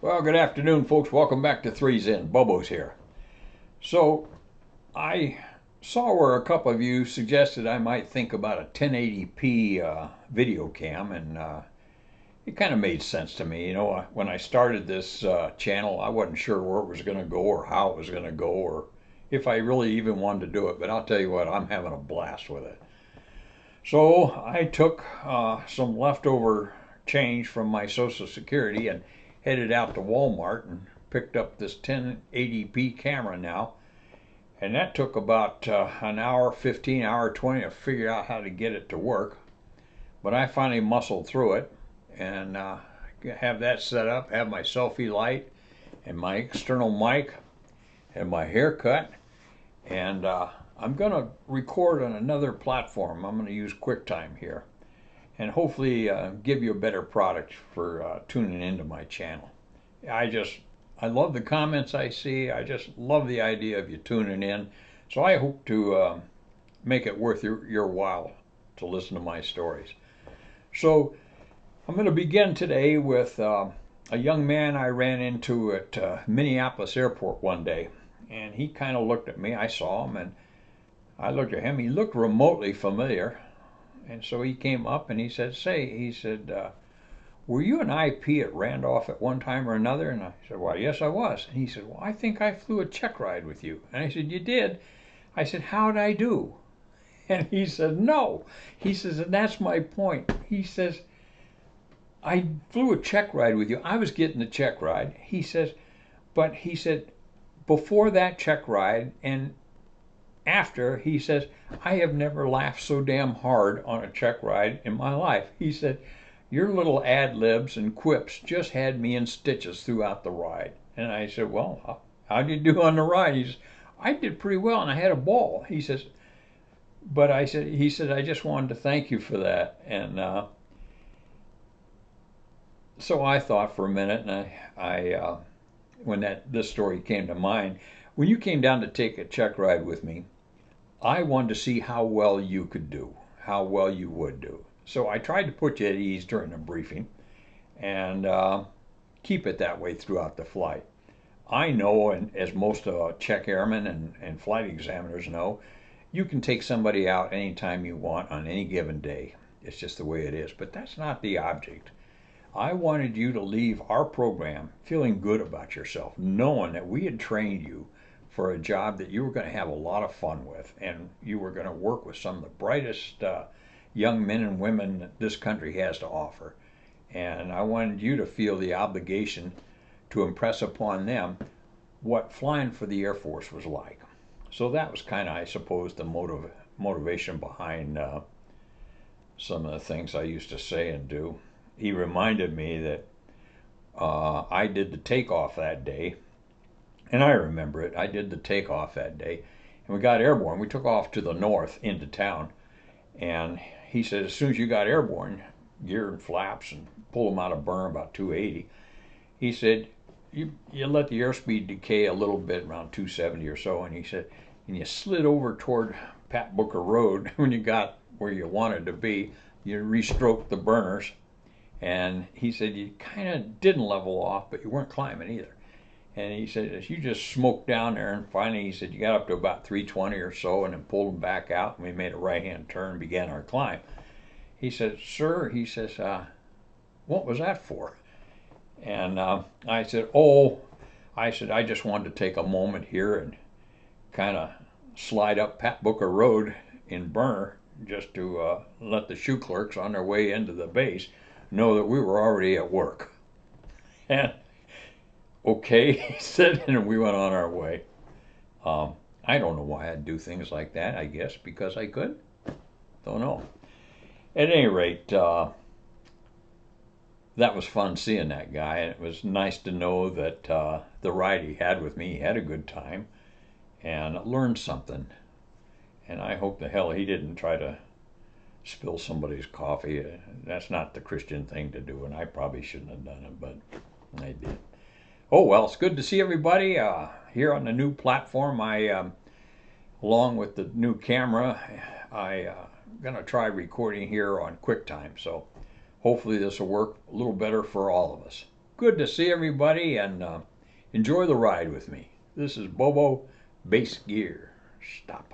Well, good afternoon, folks. Welcome back to Three's In. Bobo's here. So, I saw where a couple of you suggested I might think about a 1080p video cam, and it kind of made sense to me. You know, when I started this channel, I wasn't sure where it was going to go or how it was going to go or if I really even wanted to do it, but I'll tell you what, I'm having a blast with it. So, I took some leftover change from my Social Security and headed out to Walmart and picked up this 1080p camera now. And that took about an hour, 15, hour, 20 to figure out how to get it to work. But I finally muscled through it and have that set up, have my selfie light and my external mic and my haircut. And I'm going to record on another platform. I'm going to use QuickTime here and hopefully give you a better product for tuning into my channel. I love the comments I see. I just love the idea of you tuning in. So I hope to make it worth your while to listen to my stories. So I'm going to begin today with a young man I ran into at Minneapolis Airport one day. And he kind of looked at me. I saw him and I looked at him. He looked remotely familiar. And so he came up and he said, were you an IP at Randolph at one time or another? And I said, well, yes, I was. And he said, well, I think I flew a check ride with you. And I said, you did? I said, how'd I do? And he said, no. He says, and that's my point. He says, I flew a check ride with you. I was getting the check ride. He says, but he said, before that check ride and after, he says, I have never laughed so damn hard on a check ride in my life. He said, your little ad libs and quips just had me in stitches throughout the ride. And I said, well, how did you do on the ride? He says, I did pretty well and I had a ball. He says, he said, I just wanted to thank you for that. And so I thought for a minute, and I when this story came to mind, when you came down to take a check ride with me, I wanted to see how well you could do, how well you would do. So I tried to put you at ease during the briefing and keep it that way throughout the flight. I know, and as most check airmen and flight examiners know, you can take somebody out anytime you want on any given day. It's just the way it is. But that's not the object. I wanted you to leave our program feeling good about yourself, knowing that we had trained you for a job that you were going to have a lot of fun with, and you were going to work with some of the brightest young men and women that this country has to offer. And I wanted you to feel the obligation to impress upon them what flying for the Air Force was like. So that was kind of, I suppose, the motivation behind some of the things I used to say and do. He reminded me that I did the takeoff that day. And I remember it. I did the takeoff that day. And we got airborne. We took off to the north into town. And he said, as soon as you got airborne, gear and flaps and pull them out of burn about 280, he said, you let the airspeed decay a little bit around 270 or so. And he said, and you slid over toward Pat Booker Road when you got where you wanted to be. You restroked the burners. And he said, you kind of didn't level off, but you weren't climbing either. And he said, as you just smoked down there, and finally he said, you got up to about 320 or so, and then pulled them back out, and we made a right-hand turn and began our climb. He said, sir, he says, what was that for? And I said, I just wanted to take a moment here and kind of slide up Pat Booker Road in Burner just to let the shoe clerks on their way into the base know that we were already at work. And okay, he said, and we went on our way. I don't know why I'd do things like that. I guess because I could. Don't know. At any rate, that was fun seeing that guy, and it was nice to know that the ride he had with me, he had a good time and learned something. And I hope the hell he didn't try to spill somebody's coffee. That's not the Christian thing to do, and I probably shouldn't have done it, but I did. Oh, well, it's good to see everybody here on the new platform. Along with the new camera, I'm going to try recording here on QuickTime. So hopefully this will work a little better for all of us. good to see everybody, and enjoy the ride with me. This is Bobo Bass Gear. Stop.